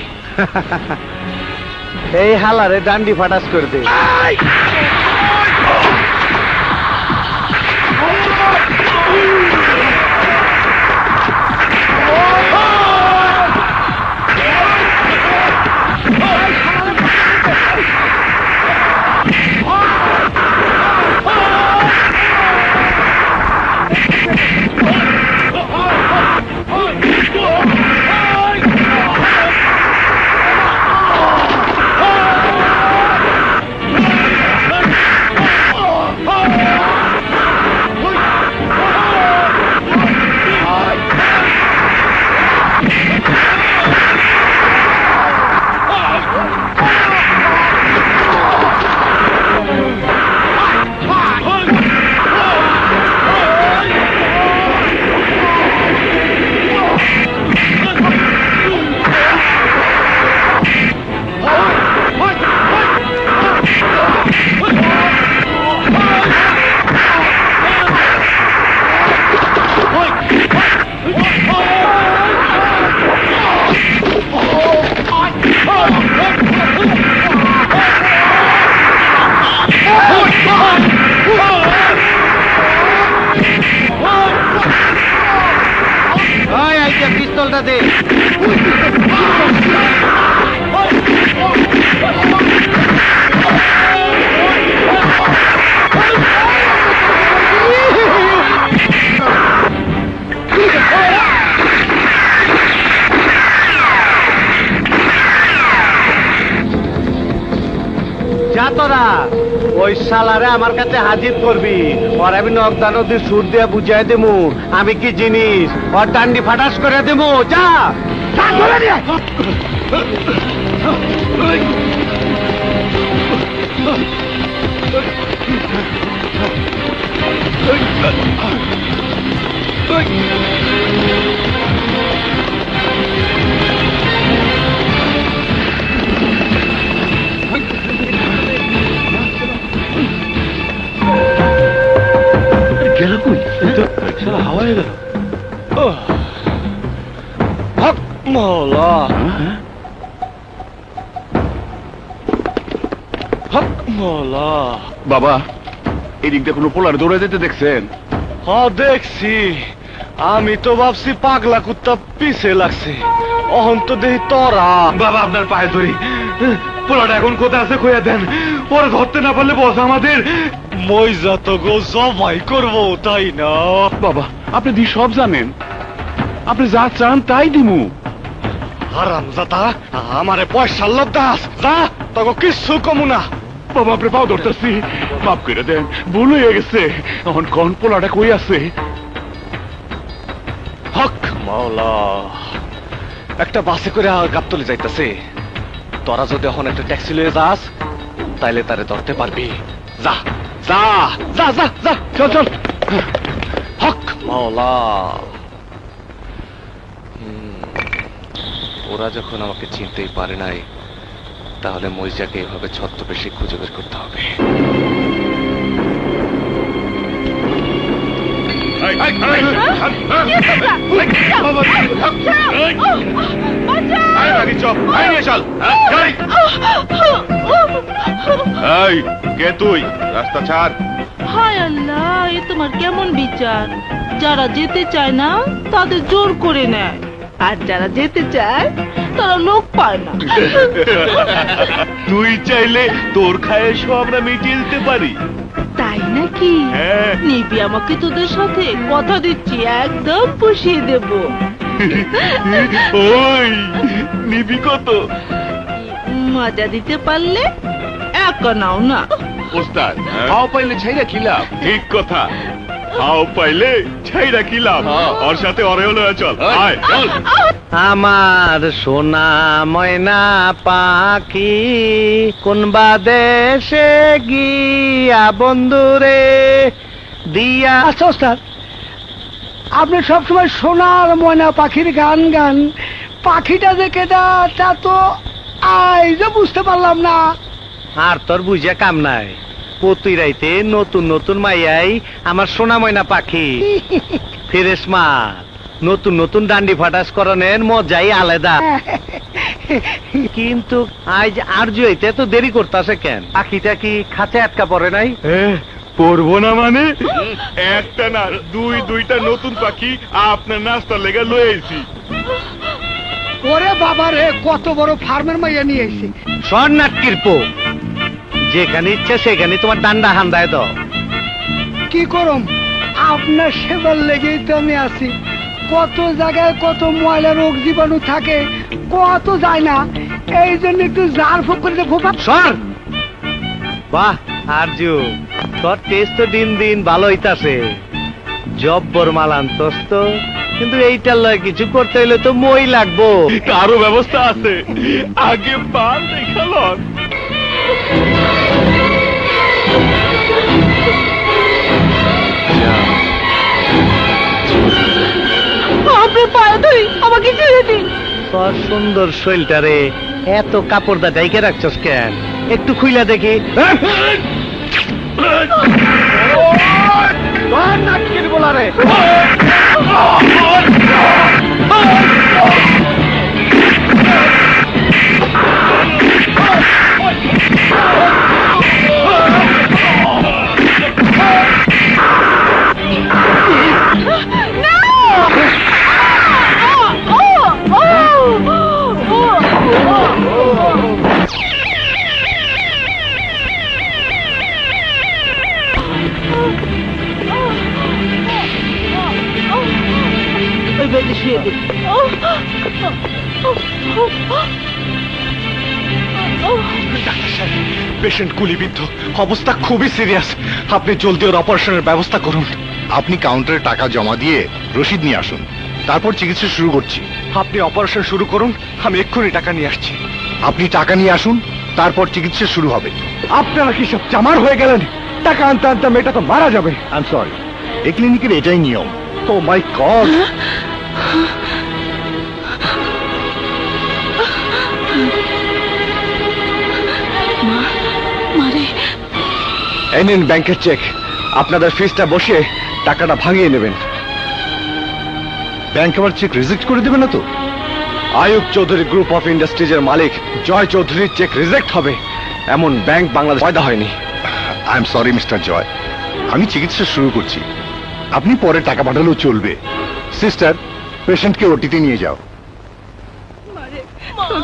এই হালারে ডান্ডি ফাটাস করে দে। পিস্তলটা দে। যা তোরা ওই শালারে আমার কাছে হাজির করবি, ওর আমি নগদা নদীর সুর দিয়ে বুঝাই দেবো আমি কি জিনিস, ওর ডান্ডি ফাটাস করে দেবো। যা হাওয়ায় গেল। হক মওলা, হক মওলা। বাবা, এই দিক দিয়ে কোনো পোলার দৌড়ে যেতে দেখছেন? হ্যাঁ দেখছি। আমি তো ভাবছি পাগলা কুত্তা পিছে লাগছে, অহন তো দেখি তোরা। বাবা আপনার পায়ে ধরি, পোলাটা এখন কোথায় আছে কইয়া দেন, ওরা ধরতে না পারলে বস আমাদের মইজা তো গো জবাই করবো, তাই না? বাবা আপনি দি সব জানেন, আপনি যা চান তাই দিমু। হারামজাদা, আমারে পয়সার লোভ দাস, যা তোকে কিচ্ছু কমু না। বাবা আপনি পাও ধরতেছি, মাফ করে দেন, ভুল হয়ে গেছে। এখন কোন পোলাটা কই আছে? হক মাওলা, একটা বাসে করে গাবতলে যাইতাছে। তোরা যদি এখন একটা ট্যাক্সি লয়ে যাস তাইলে তারে ধরতে পারবি। যা যা যা যা যা, চল চল। হক মাওলা। ওরা যখন আমাকে চিনতেই পারে নাই, তাহলে মইজাকে এভাবে ছদ্মবেশে খুঁজে বের করতে হবে। কে তুই? রাস্তা ছাড়। হায় আল্লাহ, এ তোমার কেমন বিচার? যারা যেতে চায় না তাদের জোর করে নেয়, আর যারা যেতে চায় তারা লোক পায় না। তুই চাইলে তোর খায়েশও আমরা মিটিয়ে দিতে পারি। তাই নাকি? নিবি আমাকে? তোদের সাথে কথা দিচ্ছি, একদম পুষিয়ে দেব। ওই নিবি কত? মজা দিতে পারলে একা নাও না। ওস্তাদ খাও পাইলে ছাইরা খিলাম। ঠিক কথা, খাও পাইলে ছাইরা খিলাম। ওর সাথে ওরে হলো, চল আয় চল। আমার সোনা ময়না পাখি কোনবা দেশে গিয়া বন্ধুরে দিয়া। আচ্ছা ওস্তাদ, আপনি সবসময় সোনার ময়না পাখির গান গান, পাখিটা যে কেটা তা তো আইজও বুঝতে পারলাম না। আর তোর বুঝে কাম নাই, প্রতি রাইতে নতুন নতুন মাইয়াই আমার সোনা ময়না পাখি। ফেরেশ মা, নতুন নতুন ডান্ডি ফাটাস করণের মজাই আলাদা। কিন্তু আজ আর জুইতে তো দেরি করতেছে কেন? পাখিটা কি খাঁচে আটকা পড়ে নাই? পড়বো না মানে? একটা না দুইটা নতুন পাখি আপনার নাস্তার লেগে লয়েছি। ওরে বাবা রে, কত বড় ফার্মের মাইয়া নিয়ে এসেছি। স্বর্ণাটকির পো, যেখানে ইচ্ছে সেখানে তোমার ডান্ডা হান্দায় দাও। কি করম, আপনার সেবার লেগেই তো আমি আছি। কত জায়গায় কত ময়লা রোগ জীবাণু থাকে, কত যায় না, এই জন্য একটু জাল ফুক করে ফোপা। সর বাহ আরজু, তোর টেস্ট তো দিন দিন ভালো হইতাছে, জব্বর মাল আনতস তো। কিন্তু এইটার লয় কিছু করতে হইলে তো মই লাগবো। কারো ব্যবস্থা আছে, আগে পাল দেখালন। আপনার পায়ে ধরি, আমাকে ছেড়ে দিন। তোর সুন্দর শৈলটারে এত কাপড় দা ডাইকে রাখছস কেন? একটু খুইলা দেখি। নাটকির বলারে ওই বেডে শুয়ে দিন। পেশেন্ট গুলিবিদ্ধ, অবস্থা খুবই সিরিয়াস। আপনি জলদি ওর অপারেশনের ব্যবস্থা করুন। আপনি কাউন্টারে টাকা জমা দিয়ে রসিদ নিয়ে আসুন, তারপর চিকিৎসা শুরু করছি। আপনি অপারেশন শুরু করুন, আমি এক্ষুনি টাকা নিয়ে আসছি। আপনি টাকা নিয়ে আসুন, তারপর চিকিৎসা শুরু হবে। আপনারা কি সব চামার হয়ে গেলেন? টাকা আনতে আনতে মেয়েটা তো মারা যাবে। আই এম সরি, এই ক্লিনিকের এটাই নিয়ম। ও মাই গড! এই নিন ব্যাংকের চেক, আপনাদের ফিসটা বসিয়ে টাকাটা ভাঙিয়ে নেবেন। ব্যাংক আমার চেক রিজেক্ট করে দেবে না তো? আয়ুব চৌধুরী গ্রুপ অফ ইন্ডাস্ট্রিজের মালিক জয় চৌধুরীর চেক রিজেক্ট হবে এমন ব্যাংক বাংলাদেশ পয়দা হয়নি। আই এম সরি মিস্টার জয়, আমি চিকিৎসা শুরু করছি, আপনি পরে টাকা পাঠালেও চলবে। সিস্টার, পেশেন্টকে ওটিতে নিয়ে যাও।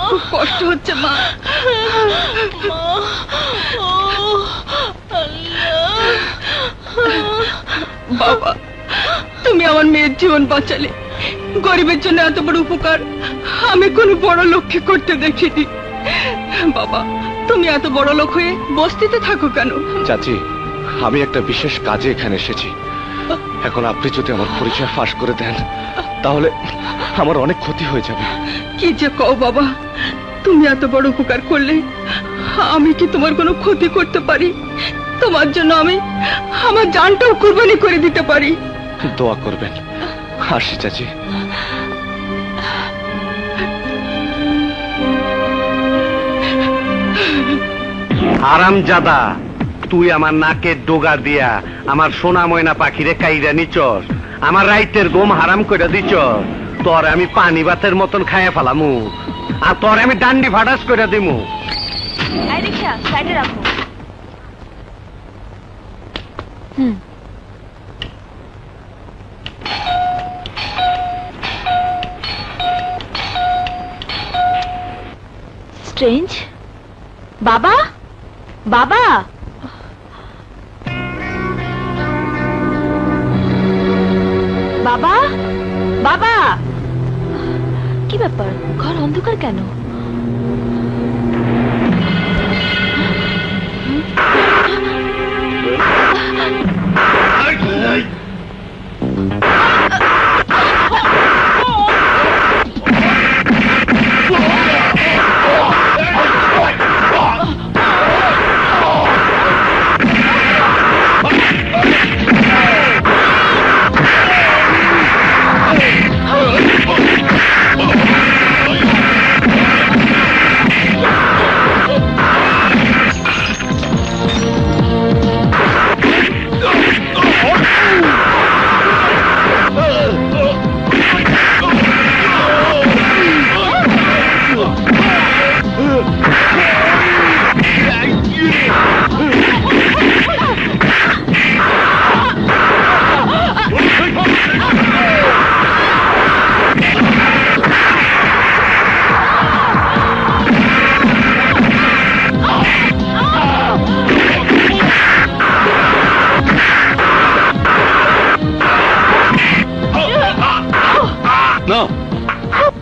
খুব কষ্ট হচ্ছে মা। বাবা, তুমি আমার মেয়ের জীবন বাঁচালে। গরিবের জন্য এত বড় উপকার আমি কোনো বড় লোককে করতে দেখিনি। বাবা, তুমি এত বড় লোক হয়ে বস্তিতে থাকো কেন? চাচি, আমি একটা বিশেষ কাজে এখানে এসেছি। এখন আপনি যদি আমার পরিচয় ফাঁস করে দেন তাহলে আমার অনেক ক্ষতি হয়ে যাবে। কি যে কও বাবা, তুমি এত বড় উপকার করলে আমি কি তোমার কোনো ক্ষতি করতে পারি? তোমার জন্য আমি আমার জানটাও কুরবানি করে দিতে পারি। দোয়া করবেন। আসি চাচি। হারামজাদা, তুই আমার নাকের ডোগা দিয়া আমার সোনা ময়না পাখিরে কাইরা নিচস, আমার রাইতের ঘুম হারাম করে দিছস। তোর আমি পানি ভাতের মতন খাইয়া ফেলামু, আর তোর আমি ডান্ডি ফাটাস করে দিমু। সাইডে রাখো। স্ট্রেঞ্জ, বাবা, বাবা, বাবা, বাবা, কি ব্যাপার? ঘর অন্ধকার কেন?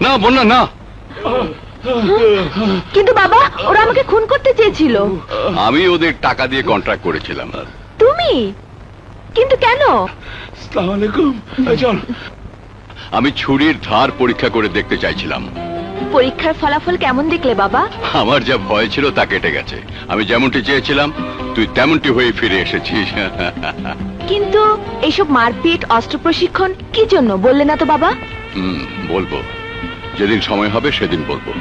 না বন্যা না। কিন্তু বাবা, ওরা আমাকে খুন করতে চেয়েছিল। আমি ওদের টাকা দিয়ে কন্ট্রাক্ট করেছিলাম। তুমি? কিন্তু কেন? আসসালামু আলাইকুম। চল। আমি ছুরির ধার পরীক্ষা করে দেখতে চাইছিলাম। পরীক্ষার ফলাফল কেমন দেখলে বাবা? আমার যা ভয় ছিল তা কেটে গেছে। আমি যেমনটি চেয়েছিলাম তুই তেমনটি হয়ে ফিরে এসেছিস। কিন্তু এইসব মারপিট, অস্ত্র প্রশিক্ষণ কি জন্য বললে না তো বাবা? বলবো, যেদিন সময় হবে সেদিন বলবো।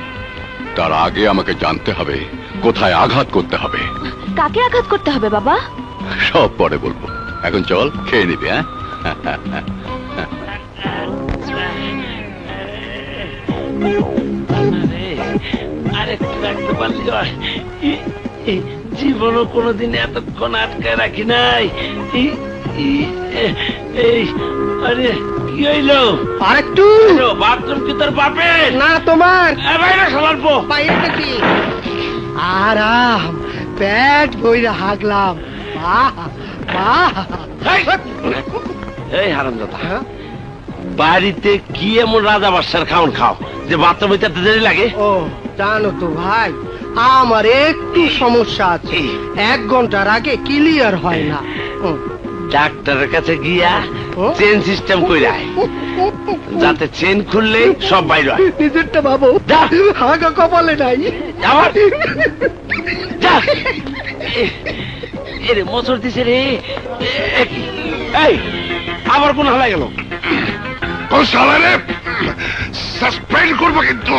তার আগে আমাকে জানতে হবে কোথায় আঘাত করতে হবে। কাকে আঘাত করতে হবে বাবা? সব পরে বলবো। এখন চল, খেয়ে নিবি। হ্যাঁ, জীবনও কোনোদিন এতক্ষণ আটকায় রাখি নাই। আরে কি হইলো? আরেকটু বাথরুম কি তোর বাপের না তোমার? আরাম, পেট বইরা হাগলাম। এই হারামজাদা, বাড়িতে কি এমন রাজা বাদশার খাওন খাও যে বাথরুমে যেতে দেরি লাগে? ও জানো তো ভাই, আমার একটু সমস্যা আছে, 1 ঘন্টার আগে ক্লিয়ার হয় না। ডাক্তারের কাছে গিয়া চেন সিস্টেম কইরা যাতে চেন খুললে সব বাইর হয়। নিজেরটা ভাবো, হাগা কপালে নাই। আবার এরে মোচর দিছে রে। এই আবার কোন হালাই গেল? কোন শালারে সাসপেন্ড করবো কিন্তু।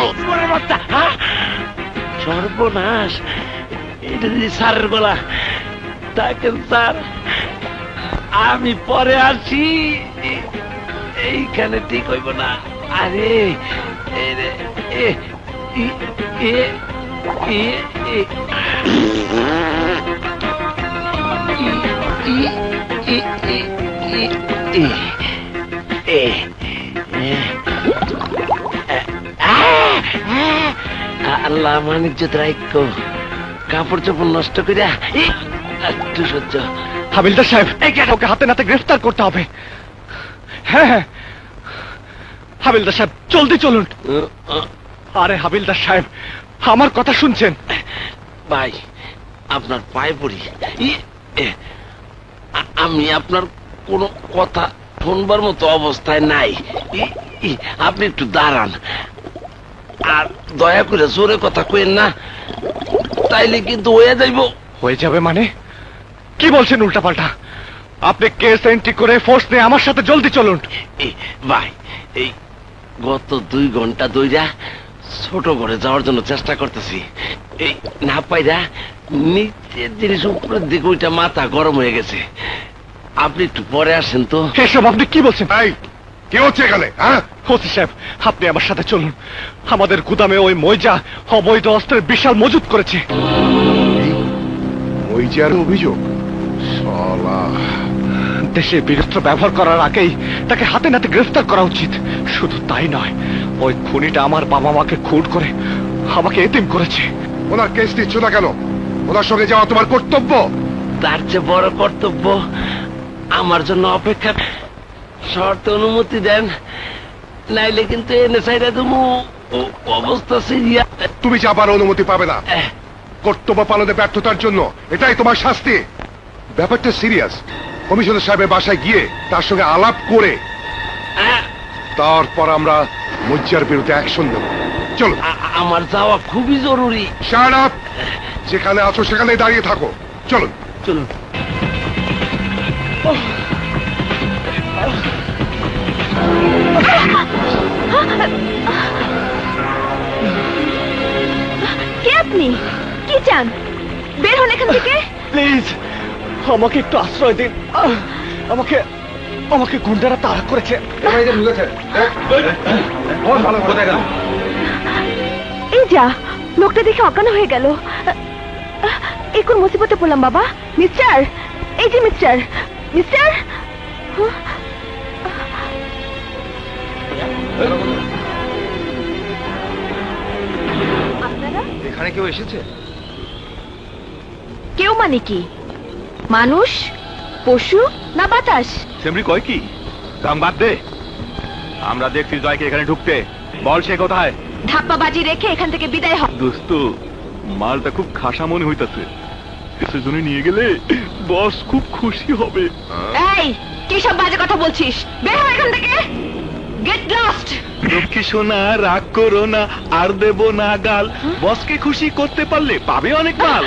সর্বনাশ, এটা যদি স্যারের গলা। দেখেন স্যার, আমি পরে আসি, এইখানে ঠিক হইব না। আরে আল্লাহ মানিজ্য রাখো, কাপড় চোপড় নষ্ট করিয়া একটু সহ্য। হাবিলদার সাহেব, ওকে হাতে নাতে গ্রেফতার করতে হবে। হ্যাঁ হ্যাঁ হাবিলদার সাহেব, জলদি চলুন। আরে হাবিলদার সাহেব, আমার কথা শুনছেন? ভাই আপনার পায়ে পড়ি, আমি আপনার কোনো কথা শুনবার মতো অবস্থায় নাই। আপনি একটু দাঁড়ান, আর দয়া করে জোরে কথা কইেন না, তাইলে কিন্তু হয়ে যাইব। হয়ে যাবে মানে? কি বলছেন উল্টাপাল্টা? আপনি কেস এন্ট্রি করে ফোর্স নিয়ে আমার সাথে জলদি চলুন। ভাই এই গত 2 ঘন্টা ধইরা ছোট ঘরে যাওয়ার জন্য চেষ্টা করতেছি, এই না পাইরা নিচের জিনিস উপরের দিকে ওইটা মাথা গরম হয়ে গেছে। আপনি একটু পরে আসেন তো। এসব আপনি কি বলছেন? কি হচ্ছে এখানে? ওসি সাহেব, আপনি আমার সাথে চলুন। আমাদের গুদামে ওই মইজা অবৈধ অস্ত্রের বিশাল মজুত করেছে। মইজার অভিযোগ? শালা, দেশে বীরত্ব ব্যবহার করার আগেই তাকে হাতে নাতে গ্রেফতার করা উচিত। শুধু তাই নয়, ওই খুনিটা আমার বাবা মাকে খুন করে আমাকে এতিম করেছে। ওনার কেস দিচ্ছ না কেন? ওনার সঙ্গে যাওয়া তোমার কর্তব্য। তার চেয়ে বড় কর্তব্য আমার জন্য অপেক্ষা। শর্ত অনুমতি দেন, নাইলে কিন্তু এনে সাইডা তুমি অবস্থা সিরিয়াস। তুমি যাবার অনুমতি পাবে না। কর্তব্য পালনে ব্যর্থতার জন্য এটাই তোমার শাস্তি। ব্যাপারটা সিরিয়াস। কমিশনার সাহেবের বাসায় গিয়ে তার সঙ্গে আলাপ করে তারপর আমরা মজ্জার বিরুদ্ধে অ্যাকশন নেব। চলো। আমার যাওয়া খুবই জরুরি। Shut up! যেখানে আছো সেখানে দাঁড়িয়ে থাকো। চলো চলুন। কে আপনি? কি চান? বের হন এখান থেকে। প্লিজ আমাকে একটু আশ্রয় দিন। আমাকে আমাকে গুন্ডারা তাড়া করেছে। এই যা, লোকটা দেখে অজ্ঞান হয়ে গেল। এই কোন মুসিবতে পড়লাম বাবা। মিস্টার, এই যে মিস্টার, মিস্টার। এখানে কেউ এসেছে? কেউ মানে কি? মানুষ, পশু না বাতাস? সেমরি কয় কি? দাম বাদ দে। আমরা দেখছি জয়কে এখানে ঢুকতে। বল সে কোথায়? ধাপ্পাবাজি রেখে এখান থেকে বিদায় হ। দোস্ত, মালটা খুব খাসা মনে হইতাছে। সেজন্য নিয়ে গেলে বস খুব খুশি হবে। এই কি সব বাজে কথা বলছিস? বের হ এখান থেকে। Get lost. লক্ষ্মী সোনা, রাগ করো না, আর দেব না গাল। বসকে খুশি করতে পারলে পাবে অনেক মাল।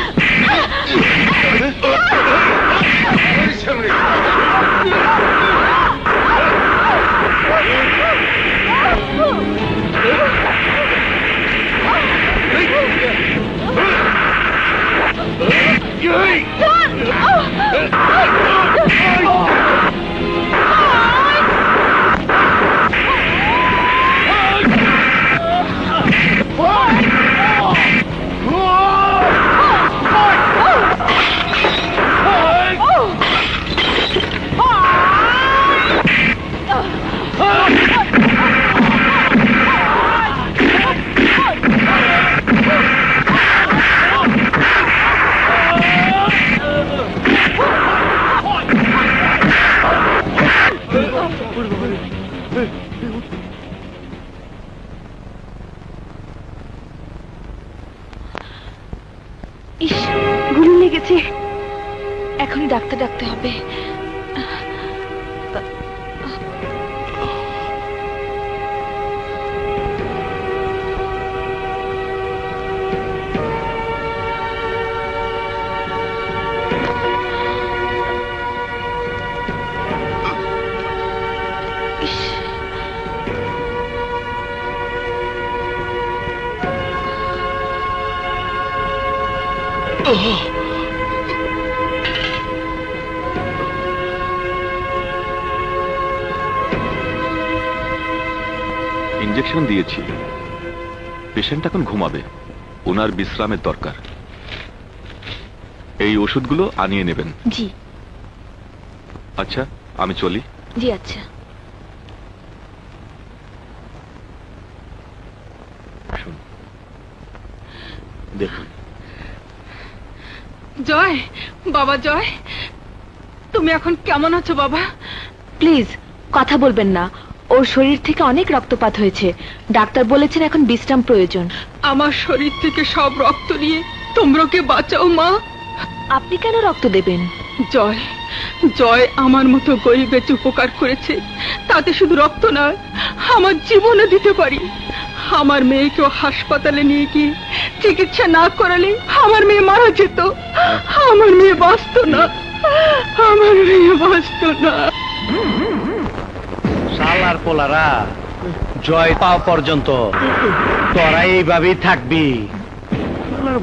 ইস, গুলি লেগেছে। এখনই ডাক্তার ডাকতে হবে। ইনজেকশন দিয়েছি, পেশেন্ট এখন ঘুমাবে, ওনার বিশ্রামের দরকার। এই ওষুধগুলো আনিয়ে নেবেন। জি। আচ্ছা, আমি চলি। জি আচ্ছা। দেখুন। জয়, বাবা জয়, তুমি এখন কেমন আছো বাবা? প্লিজ কথা বলবেন না, ওর শরীর থেকে অনেক রক্তপাত হয়েছে, ডাক্তার বলেছেন এখন বিশ্রাম প্রয়োজন। আমার শরীর থেকে সব রক্ত নিয়ে তোমরা ওকে বাঁচাও মা। আপনি কেন রক্ত দেবেন? জয়, জয় আমার মতো গরিবের যে উপকার করেছে, তাতে শুধু রক্ত নয়, আমার জীবনও দিতে পারি। আমার মেয়েকেও হাসপাতালে নিয়ে গিয়ে চিকিৎসা না করালে আমার মেয়ে মারা যেত। আমার মেয়ে বাঁচত না, আমার মেয়ে বাঁচত না। শালার পোলারা, জয় পাওয়া পর্যন্ত তোরা এইভাবেই থাকবি।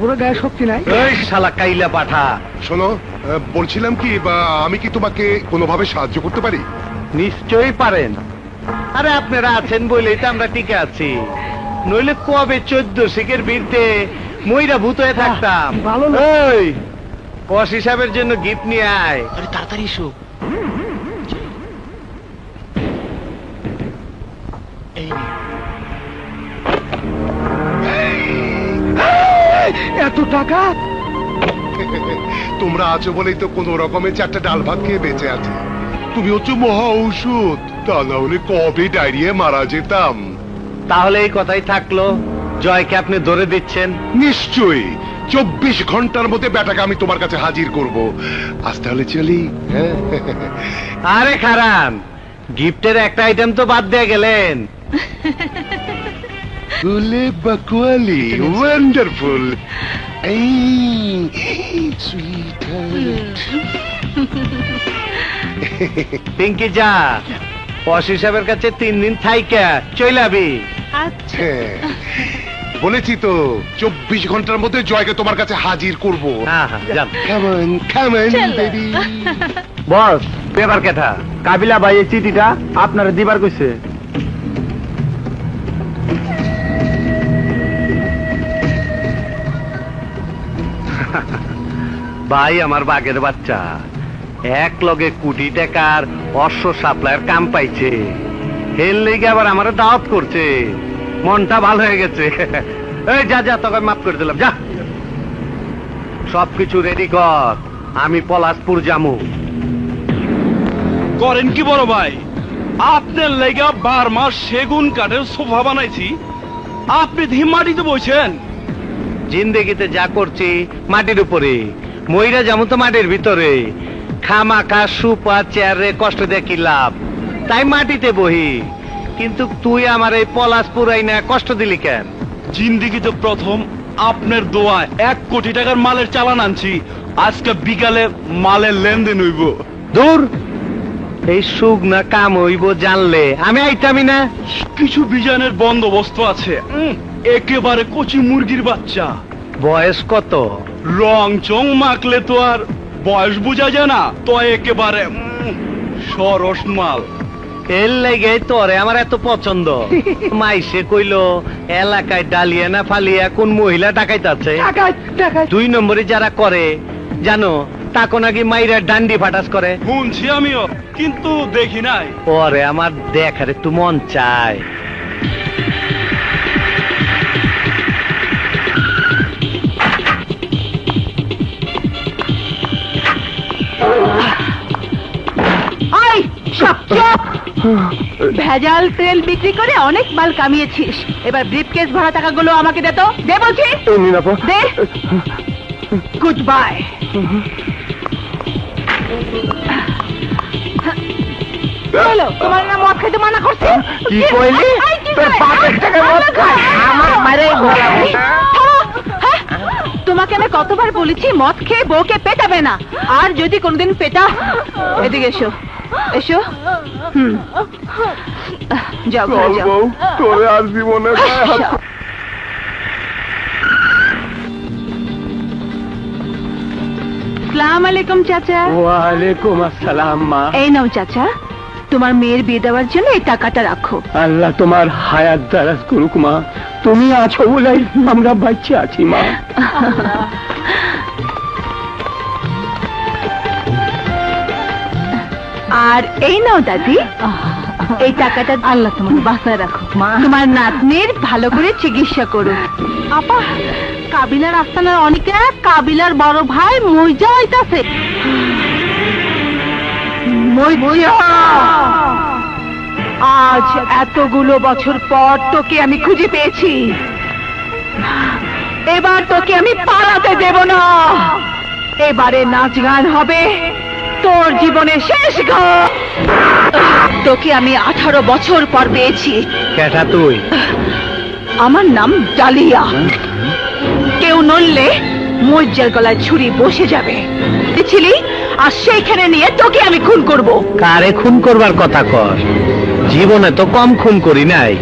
পুরো গায়ে শক্তি নাই। এই শালা কাইলা পাঠা। শোনো, বলছিলাম কি, বা আমি কি তোমাকে কোনোভাবে সাহায্য করতে পারি? নিশ্চয়ই পারেন। আরে আপনারা আছেন বলেই তো আমরা টিকে আছি, নইলে কবে 14 শিখের বিরুদ্ধে মইরা ভূত হয়ে থাকতাম। এই বস হিসাবের জন্য গিফট নিয়ে আয়। আরে তাড়াতাড়ি এসো। এত টাকা? তোমরা আছো বলেই তো কোন রকমের 4টা ডাল ভাত খেয়ে বেঁচে আছে। তুমি হচ্ছে মহা ঔষধ, তা না হলে কবে ডায়রিয়া মারা যেতাম। তাহলে এই কথাই থাকলো, জয়কে আপনি ধরে দিচ্ছেন? নিশ্চয়ই, 24 ঘন্টার মধ্যে বেটাকে আমি তোমার কাছে হাজির করব। আজ তাহলে চলি। আরে খারান, গিফটের একটা আইটেম তো বাদ দিয়ে গেলেন। ফুলে বাকওয়ালি, ওয়ান্ডারফুল। পিঙ্কি যা, বস হিসাবের কাছে 3 দিন থাইকা চইলাবি। আচ্ছা, বলেছি তো 24 ঘন্টার মধ্যে জয়কে তোমার কাছে হাজির করব। বস, পেপার কেটা কাবিলা ভাই এই চিঠিটা আপনারা দিবার কইছে। ভাই আমার বাঘের বাচ্চা এক লগে কোটি টাকার অশ্ব সাপ্লাইয়ের কাম পাইছে, এর লেগে আবার আমার দাওয়াত করছে, মনটা ভালো হয়ে গেছে। এই যা যা, তোকে মাফ করে দিলাম, যা সবকিছু রেডি কর, আমি পলাশপুর যামু। করেন কি বড় ভাই, আপনার লেগা 12 মাস সেগুন কাঠের সোফা বানাইছি, আপনি ধীম মাটিতে বসেন। জিন্দেগিতে যা করছি মাটির উপরে, মইরা যেমন তো মাটির ভিতরে, খামাখা সুপা চেয়ারে কষ্ট দিয়ে কি লাভ, তাই মাটিতে বহি। কিন্তু তুই আমার এই পলাশপুর আইনা কষ্ট দিলি কেন? জিন্দেগিতে প্রথম আপনার দোয়ায় 1 কোটি টাকার মালের চালান আনছি, আজকে বিকালে মালের লেনদেন হইব। দূর, এই সুখ না কাম হইব জানলে আমি আইতামি না। কিছু বিজানের বন্দোবস্ত আছে, একেবারে কচি মুরগির বাচ্চা। বয়স কত? রং চং মাখলে তো আর বয়স বোঝা যায় না, তো একেবারে সরস মাল। এর লেগে তোরে আমার এত পছন্দ। মাইসে কইলো এলাকায় ডালিয়া না ফালিয়া কোন মহিলা ডাকাইতাছে। 2 নম্বরে যারা করে জানো, তাকে নাকি মাইরা ডান্ডি ফাটাস করে। শুনছি আমিও, কিন্তু দেখি নাই। ওরে আমার দেখার একটু মন চায়। ভেজাল তেল বিক্রি করে অনেক মাল কামিয়েছিস, এবার ব্রিফকেস ভরা টাকাগুলো আমাকে দে তো, দে বলছি, দে। Good bye. বলো, তোমার না মদ খেতে মানা করছে? কি কইলি? তোর বাপের টাকা মদ খায়, আমার মারে ভরাবি। তোমাকে আমি কতবার বলেছি মদ খেয়ে বউকে পেটাবে না, আর যদি কোনদিন পেটা, এদিকে এসো এসো। যাও ঘরে যাও। তোরে আর জীবনে আসসালামু আলাইকুম চাচা। ওয়ালাইকুম আসসালাম মা। এই নাও চাচা, তোমার মেয়ের বিয়ে দেওয়ার জন্য এই টাকাটা রাখো। আল্লাহ তোমার হায়াত দারাজ করুক মা, তুমি আছো বলেই আমরা বাচ্চা আছি মা। আর এই নাও দাদি, এই টাকাটা আল্লাহ তোমার বাসায় রাখো, তোমার নাতনির ভালো করে চিকিৎসা করো। আপা কাবিলার আস্তানার অনেকে কাবিলার বড় ভাই মইজা হইতাছে। আজ এতগুলো বছর পর তোকে আমি খুঁজে পেয়েছি। এবার তোকে আমি পালাতে দেব না। এবারে নাচ গান হবে তোর জীবনের শেষ গান। তোকে আমি 18 বছর পর পেয়েছি। কেটা তুই? আমার নাম ডালিয়া। কেউ নড়লে মজ্জার গলায় ছুরি বসে যাবে ছিলি, আর সেইখানে নিয়ে তোকে আমি খুন করব। কারে খুন করবার কথা কর? জীবনে তো কম খুন করি নাই।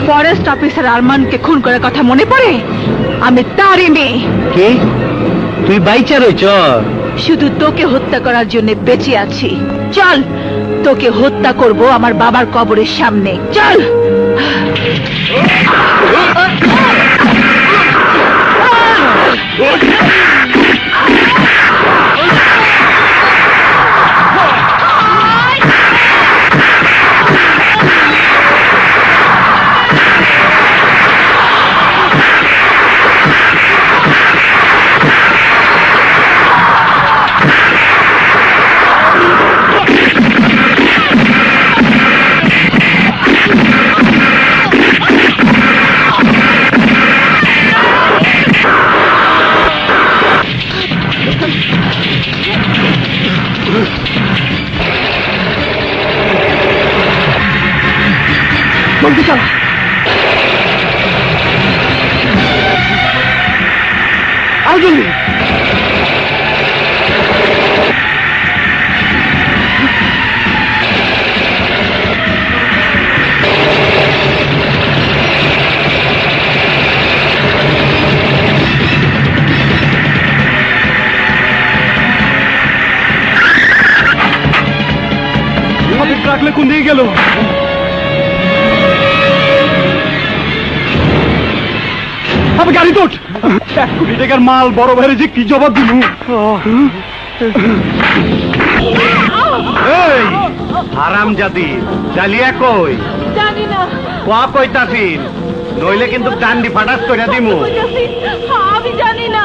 ফরেস্ট অফিসার আরমানকে খুন করার কথা মনে পড়ে? আমি তারই মেয়ে। কি তুই বাইচা রইছ? শুধু তোকে হত্যা করার জন্য বেঁচে আছি। চল, তোকে হত্যা করব আমার বাবার কবরের সামনে। চল। বলতে চল। আর জলদি। রাখলে কোন দিকে গেল? আমি গাড়ি তোট। 1 কোটি টাকার মাল বড় ভাইরে যে কি জবাব দিলু? এই হারামজাদি, ডালিয়া কই? জানি না। কইতাছিস? নইলে কিন্তু ডান্ডি ফাটাস কইরা দিমু। আমি জানি না।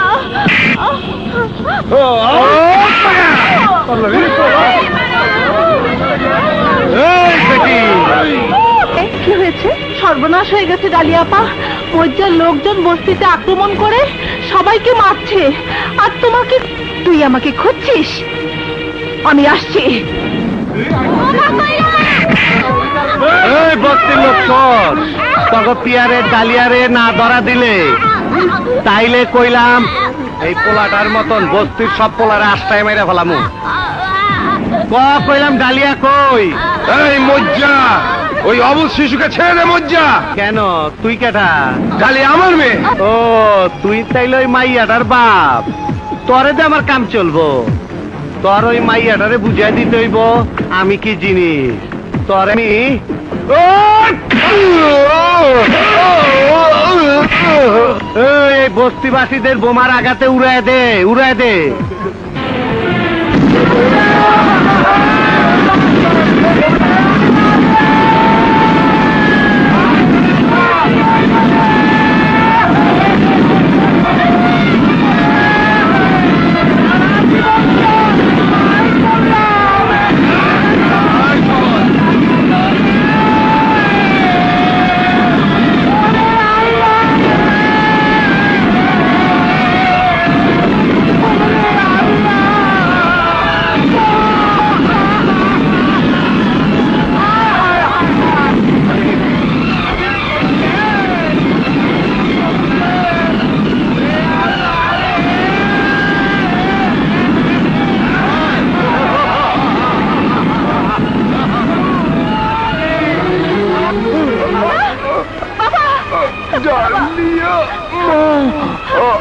কি হয়েছে? সর্বনাশ হয়ে গেছে ডালিয়াপা। মজ্জার লোকজন বস্তিতে আক্রমণ করে সবাইকে মারছে, আর তোমাকে, তুই আমাকে খুঁজছিস? আমি আসছি। এই বস্তির লোক সর, তখন পিয়ারে ডালিয়ারে না ধরা দিলে তাইলে কইলাম এই পোলাটার মতন বস্তির সব পোলারে আস্তায় মেরে ফেলামু। কইলাম ডালিয়া কই? এই মজ্জা, ওই অবুজ শিশুকে ছেড়ে দে মজ্জা। কেন তুই কেটা? ডালিয়া আমার মেয়ে। ও তুই তাইলে ওই মাইয়াটার বাপ। তোরে যে আমার কাম চলবো। তোর ওই মাইয়াটারে বুঝাই দিতে হইব আমি কি জিনিস। তোর আমি এই বস্তিবাসীদের বোমার আঘাতে উড়ায় দে, উড়ায় দে।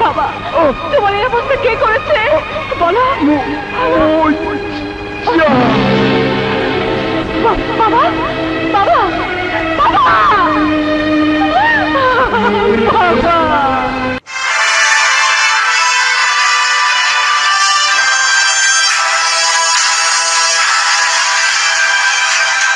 বাবা, তোমার এই অবস্থা কে করেছে বলো? বাবা